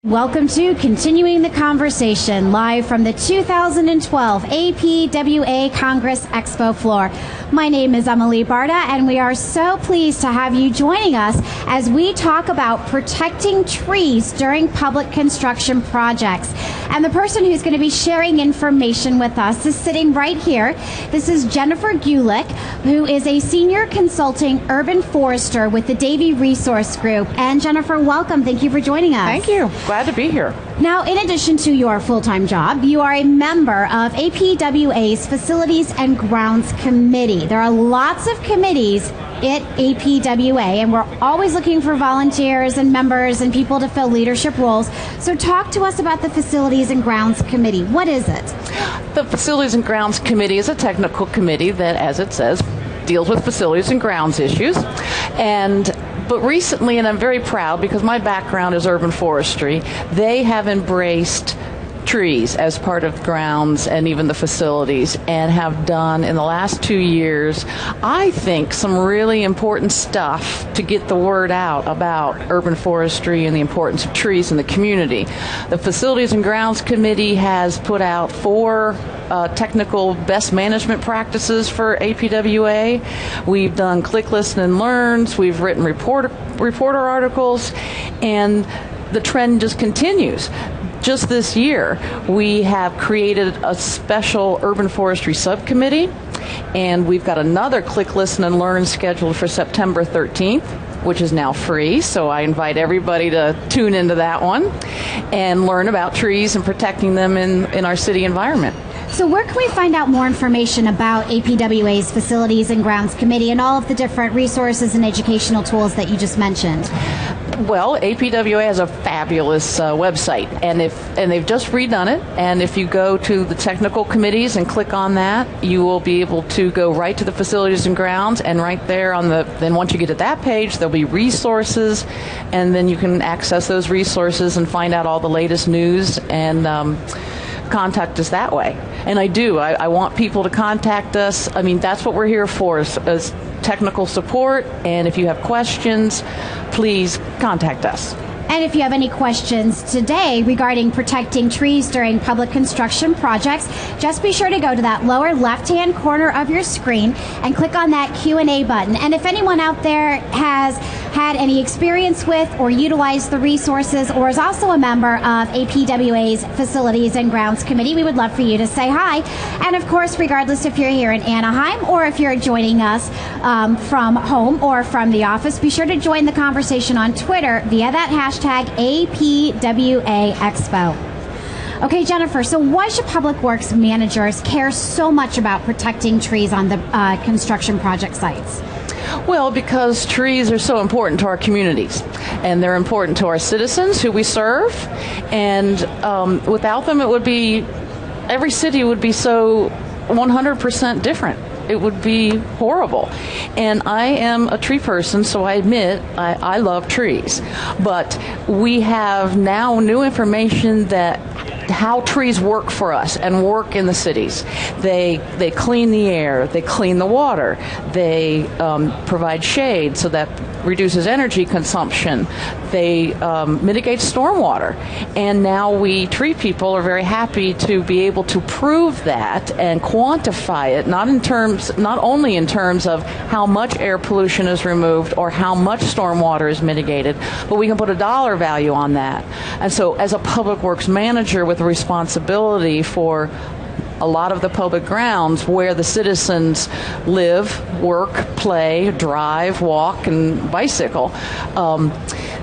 Welcome to Continuing the Conversation, live from the 2012 APWA Congress Expo floor. My name is Emily Barta, and we are so pleased to have you joining us as we talk about protecting trees during public construction projects. And the person who's going to be sharing information with us is sitting right here. This is Jennifer Gulick, who is a senior consulting urban forester with the Davie Resource Group. And Jennifer, welcome. Thank you for joining us. Thank you. Glad to be here. Now, in addition to your full-time job, you are a member of APWA's Facilities and Grounds Committee. There are lots of committees at APWA, and we're always looking for volunteers and members and people to fill leadership roles. So talk to us about the Facilities and Grounds Committee. What is it? The Facilities and Grounds Committee is a technical committee that, as it says, deals with facilities and grounds issues. But recently, and I'm very proud because my background is urban forestry, they have embraced trees as part of grounds and even the facilities, and have done in the last 2 years, I think, some really important stuff to get the word out about urban forestry and the importance of trees in the community. The Facilities and Grounds Committee has put out 4 technical best management practices for APWA. We've done click, listen, and learns. We've written reporter articles, and the trend just continues. Just this year, we have created a special urban forestry subcommittee, and we've got another click, listen, and learn scheduled for September 13th, which is now free. So I invite everybody to tune into that one and learn about trees and protecting them in our city environment. So where can we find out more information about APWA's Facilities and Grounds Committee and all of the different resources and educational tools that you just mentioned? Well, APWA has a fabulous website, and they've just redone it. And if you go to the technical committees and click on that, you will be able to go right to the Facilities and Grounds, and right there then once you get to that page, there'll be resources, and then you can access those resources and find out all the latest news and contact us that way. And I want people to contact us. I mean, that's what we're here for, is technical support. And if you have questions, please contact us. And if you have any questions today regarding protecting trees during public construction projects, just be sure to go to that lower left-hand corner of your screen and click on that Q&A button. And if anyone out there has had any experience with or utilized the resources, or is also a member of APWA's Facilities and Grounds Committee, we would love for you to say hi. And of course, regardless if you're here in Anaheim or if you're joining us from home or from the office, be sure to join the conversation on Twitter via that hashtag APWA Expo. Okay, Jennifer, so why should public works managers care so much about protecting trees on the construction project sites? Well, because trees are so important to our communities, and they're important to our citizens who we serve, and without them every city would be so 100% different. It would be horrible. And I am a tree person, so I admit I love trees. But we have now new information that how trees work for us and work in the cities. They clean the air, they clean the water, they provide shade so that reduces energy consumption, they mitigate stormwater. And now we tree people are very happy to be able to prove that and quantify it, not only in terms of how much air pollution is removed or how much stormwater is mitigated, but we can put a dollar value on that. And so as a public works manager with a responsibility for a lot of the public grounds where the citizens live, work, play, drive, walk, and bicycle,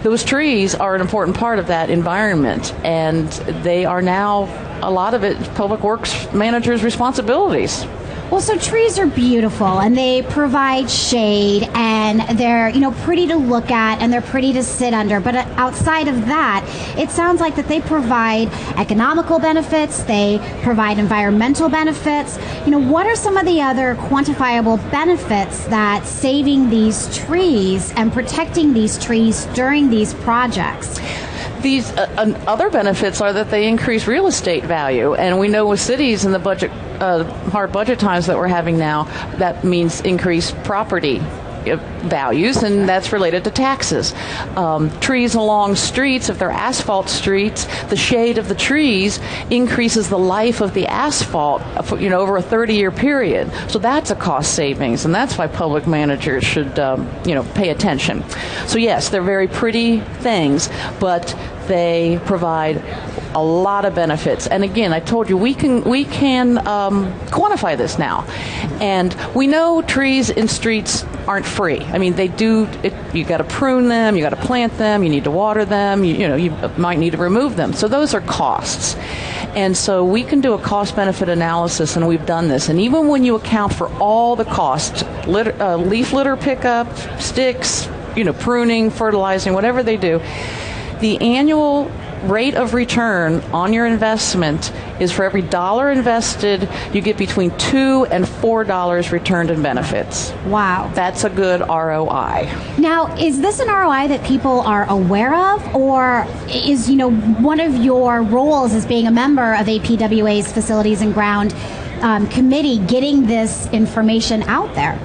those trees are an important part of that environment, and they are now, a lot of it, public works managers' responsibilities. Well, so trees are beautiful, and they provide shade, and they're, pretty to look at, and they're pretty to sit under. But outside of that, it sounds like that they provide economical benefits, they provide environmental benefits. What are some of the other quantifiable benefits that saving these trees and protecting these trees during these projects? These other benefits are that they increase real estate value, and we know with cities in the hard budget times that we're having now, that means increased property values, and that's related to taxes. Trees along streets, if they're asphalt streets, the shade of the trees increases the life of the asphalt, over a 30-year period. So that's a cost savings, and that's why public managers should, pay attention. So yes, they're very pretty things, but they provide a lot of benefits. And again, I told you we can quantify this now, and we know trees in streets aren't free. I mean, they do. You got to prune them, you got to plant them, you need to water them. You might need to remove them. So those are costs. And so we can do a cost-benefit analysis, and we've done this. And even when you account for all the costs, leaf litter pickup, sticks, pruning, fertilizing, whatever they do, the annual rate of return on your investment is for every dollar invested, you get between $2 and $4 returned in benefits. Wow. That's a good ROI. Now, is this an ROI that people are aware of, or is, one of your roles as being a member of APWA's Facilities and Ground Committee getting this information out there?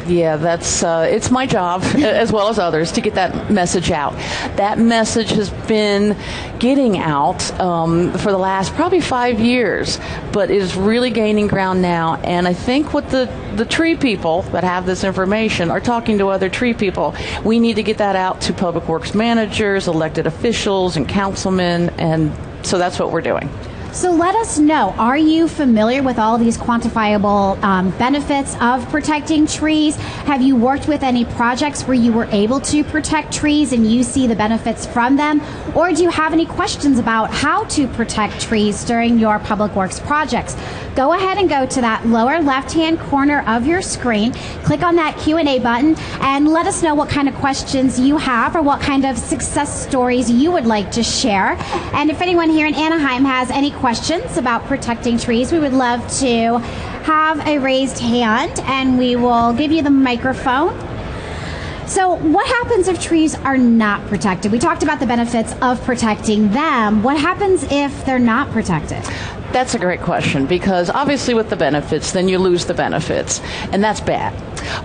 Yeah, that's it's my job, as well as others, to get that message out. That message has been getting out for the last probably 5 years, but is really gaining ground now. And I think what the tree people that have this information are talking to other tree people. We need to get that out to public works managers, elected officials, and councilmen, and so that's what we're doing. So let us know, are you familiar with all of these quantifiable benefits of protecting trees? Have you worked with any projects where you were able to protect trees and you see the benefits from them? Or do you have any questions about how to protect trees during your public works projects? Go ahead and go to that lower left-hand corner of your screen, click on that Q&A button, and let us know what kind of questions you have or what kind of success stories you would like to share. And if anyone here in Anaheim has any questions about protecting trees, we would love to have a raised hand, and we will give you the microphone. So what happens if trees are not protected? We talked about the benefits of protecting them. What happens if they're not protected? That's a great question, because obviously with the benefits, then you lose the benefits, and that's bad.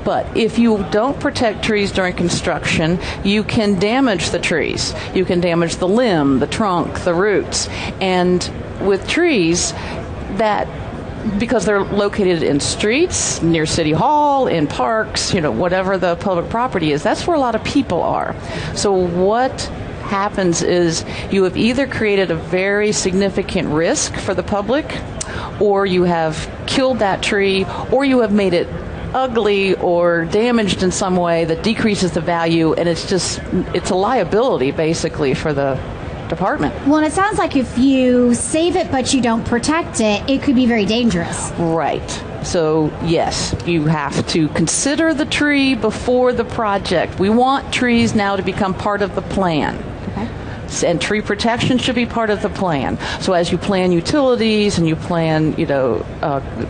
But if you don't protect trees during construction, you can damage the trees. You can damage the limb, the trunk, the roots. And with trees, because they're located in streets, near City Hall, in parks, whatever the public property is, that's where a lot of people are. So what happens is you have either created a very significant risk for the public, or you have killed that tree, or you have made it ugly or damaged in some way that decreases the value, and it's a liability basically for the department. Well, and it sounds like if you save it but you don't protect it, it could be very dangerous. Right. So yes, you have to consider the tree before the project. We want trees now to become part of the plan. And tree protection should be part of the plan. So as you plan utilities and you plan,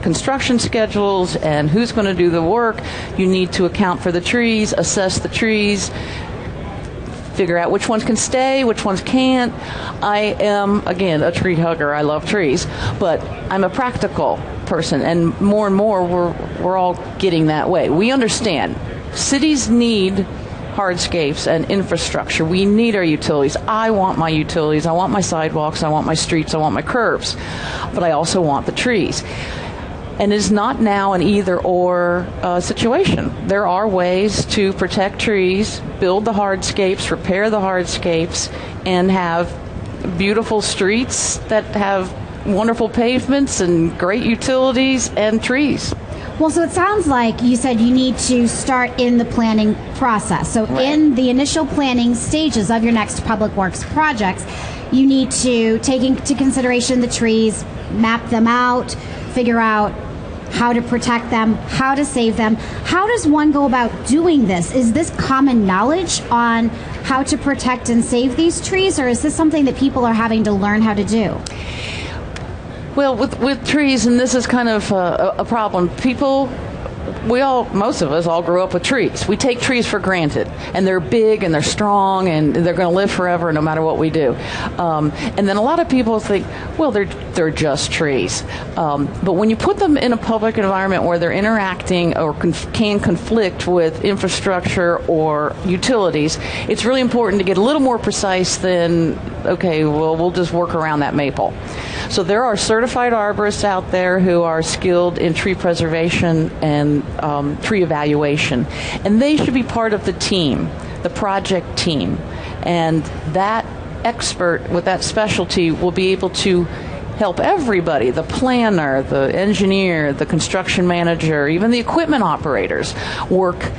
construction schedules and who's going to do the work, you need to account for the trees, assess the trees, figure out which ones can stay, which ones can't. I am, again, a tree hugger. I love trees, but I'm a practical person, and more we're all getting that way. We understand cities need hardscapes and infrastructure. We need our utilities. I want my utilities. I want my sidewalks. I want my streets. I want my curbs. But I also want the trees. And it's not now an either-or situation. There are ways to protect trees, build the hardscapes, repair the hardscapes, and have beautiful streets that have wonderful pavements and great utilities and trees. Well, so it sounds like you said you need to start in the planning process. So right. In the initial planning stages of your next public works projects, you need to take into consideration the trees, map them out, figure out how to protect them, how to save them. How does one go about doing this? Is this common knowledge on how to protect and save these trees, or is this something that people are having to learn how to do? Well, with trees, and this is kind of a problem, people most of us all grew up with trees. We take trees for granted, and they're big and they're strong and they're going to live forever no matter what we do. And then a lot of people think, well, they're just trees. But when you put them in a public environment where they're interacting or can conflict with infrastructure or utilities, it's really important to get a little more precise than, okay, well, we'll just work around that maple. So there are certified arborists out there who are skilled in tree preservation and tree evaluation. And they should be part of the team, the project team. And that expert with that specialty will be able to help everybody, the planner, the engineer, the construction manager, even the equipment operators, work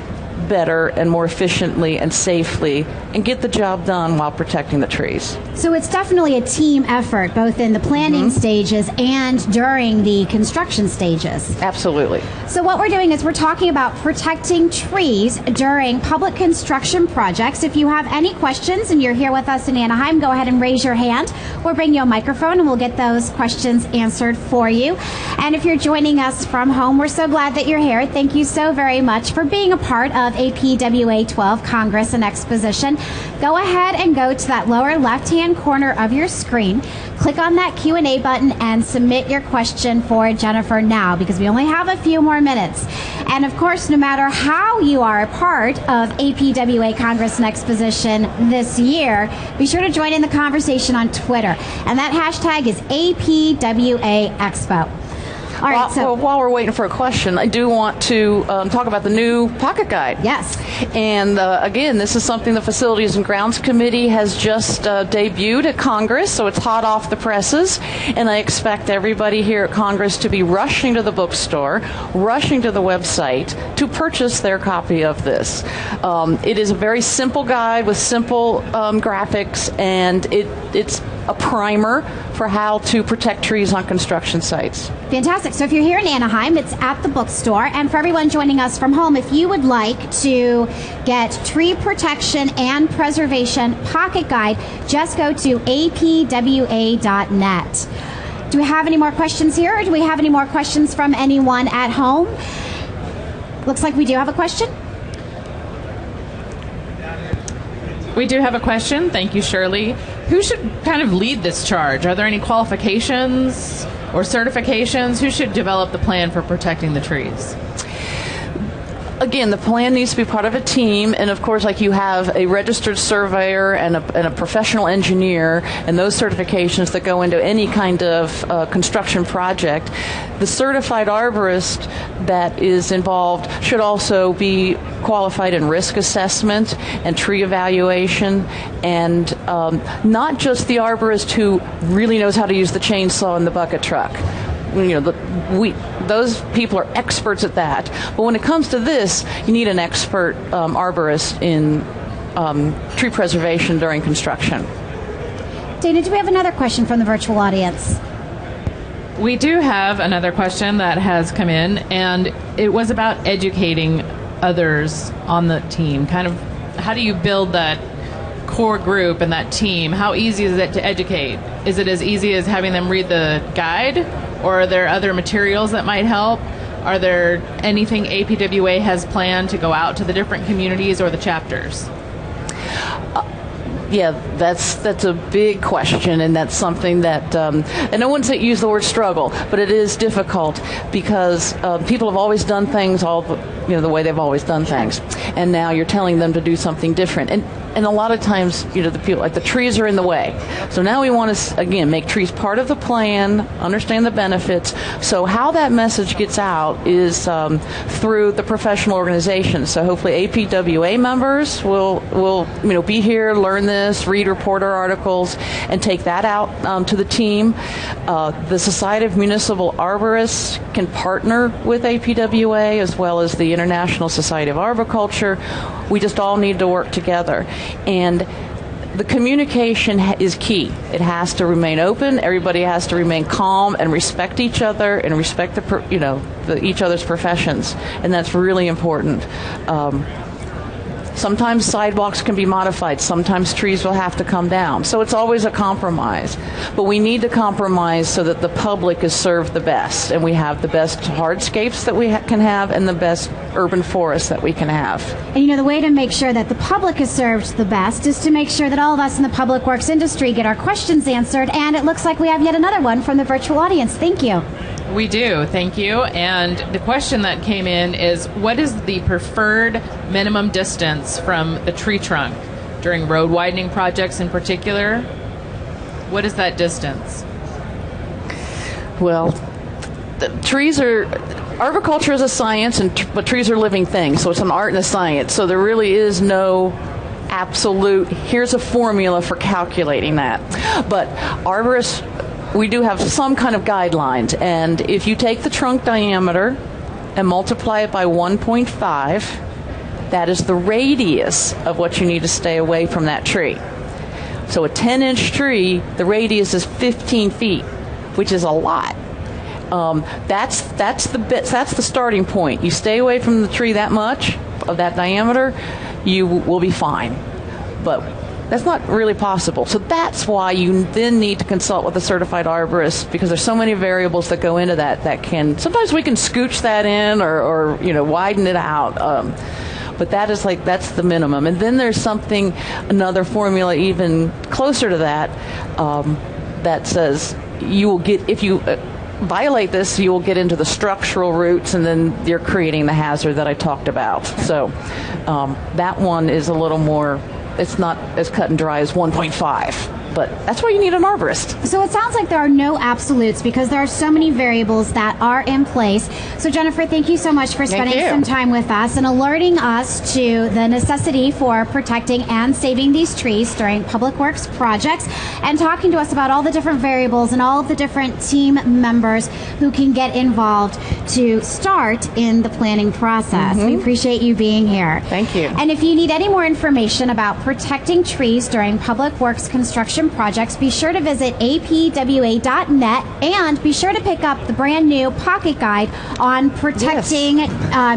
better and more efficiently and safely and get the job done while protecting the trees. So it's definitely a team effort, both in the planning stages and during the construction stages. Absolutely. So what we're doing is we're talking about protecting trees during public construction projects. If you have any questions and you're here with us in Anaheim, go ahead and raise your hand. We'll bring you a microphone and we'll get those questions answered for you. And if you're joining us from home, we're so glad that you're here. Thank you so very much for being a part of APWA 12 Congress and Exposition. Go ahead and go to that lower left-hand corner of your screen. Click on that Q&A button and submit your question for Jennifer now, because we only have a few more minutes. And of course, no matter how you are a part of APWA Congress and Exposition this year, be sure to join in the conversation on Twitter. And that hashtag is APWA Expo. All right, well, while we're waiting for a question, I do want to talk about the new pocket guide. Yes. And again, this is something the Facilities and Grounds Committee has just debuted at Congress, so it's hot off the presses. And I expect everybody here at Congress to be rushing to the bookstore, rushing to the website to purchase their copy of this. It is a very simple guide with simple graphics, and it's a primer for how to protect trees on construction sites. Fantastic. So if you're here in Anaheim, it's at the bookstore. And for everyone joining us from home, if you would like to get Tree Protection and Preservation Pocket Guide, just go to apwa.net. Do we have any more questions here, or do we have any more questions from anyone at home? Looks like we do have a question. We do have a question. Thank you, Shirley. Who should kind of lead this charge? Are there any qualifications or certifications? Who should develop the plan for protecting the trees? Again, the plan needs to be part of a team, and of course, like you have a registered surveyor and a professional engineer, and those certifications that go into any kind of construction project. The certified arborist that is involved should also be qualified in risk assessment and tree evaluation, and not just the arborist who really knows how to use the chainsaw and the bucket truck. You know, those people are experts at that. But when it comes to this, you need an expert arborist in tree preservation during construction. Dana, do we have another question from the virtual audience? We do have another question that has come in, and it was about educating others on the team. Kind of, how do you build that core group and that team? How easy is it to educate? Is it as easy as having them read the guide? Or are there other materials that might help? Are there anything APWA has planned to go out to the different communities or the chapters? Yeah, that's a big question, and that's something that, and I wouldn't use the word struggle, but it is difficult because people have always done things the way they've always done things, and now you're telling them to do something different. And a lot of times, the people, like the trees are in the way. So now we want to, again, make trees part of the plan, understand the benefits. So how that message gets out is through the professional organizations. So hopefully APWA members will be here, learn this, read reporter articles, and take that out to the team. The Society of Municipal Arborists can partner with APWA as well as the International Society of Arboriculture. We just all need to work together. And the communication is key. It has to remain open. Everybody has to remain calm and respect each other and respect each other's professions, and that's really important. Sometimes sidewalks can be modified. Sometimes trees will have to come down. So it's always a compromise. But we need to compromise so that the public is served the best, and we have the best hardscapes that we can have and the best urban forests that we can have. And you know, the way to make sure that the public is served the best is to make sure that all of us in the public works industry get our questions answered. And it looks like we have yet another one from the virtual audience. Thank you. We do, thank you. And the question that came in is, what is the preferred minimum distance from the tree trunk during road widening projects in particular? What is that distance? Well, arboriculture is a science, but trees are living things, so it's an art and a science. So there really is no absolute, here's a formula for calculating that. But arborists, we do have some kind of guidelines, and if you take the trunk diameter and multiply it by 1.5, that is the radius of what you need to stay away from that tree. So a 10-inch tree, the radius is 15 feet, which is a lot. That's the starting point. You stay away from the tree that much of that diameter, you will be fine. But that's not really possible. So that's why you then need to consult with a certified arborist, because there's so many variables that go into that can, sometimes we can scooch that in or widen it out. But that's the minimum. And then there's another formula even closer to that, that says you will get, if you violate this, you will get into the structural roots, and then you're creating the hazard that I talked about. So that one is a little more, it's not as cut and dry as 1.5. But that's why you need an arborist. So it sounds like there are no absolutes, because there are so many variables that are in place. So Jennifer, thank you so much for spending some time with us and alerting us to the necessity for protecting and saving these trees during public works projects, and talking to us about all the different variables and all of the different team members who can get involved to start in the planning process. We appreciate you being here. Thank you. And if you need any more information about protecting trees during public works construction projects, be sure to visit apwa.net, and be sure to pick up the brand new pocket guide on protecting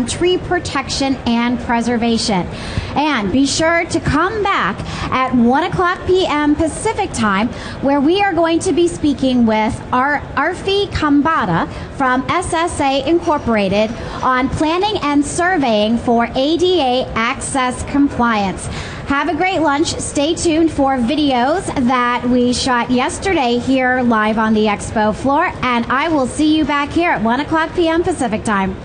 tree protection and preservation. And be sure to come back at 1 o'clock p.m. Pacific time, where we are going to be speaking with Arfi Kambata from SSA Incorporated on planning and surveying for ADA access compliance. Have a great lunch. Stay tuned for videos that we shot yesterday here live on the expo floor, and I will see you back here at 1 o'clock p.m. Pacific time.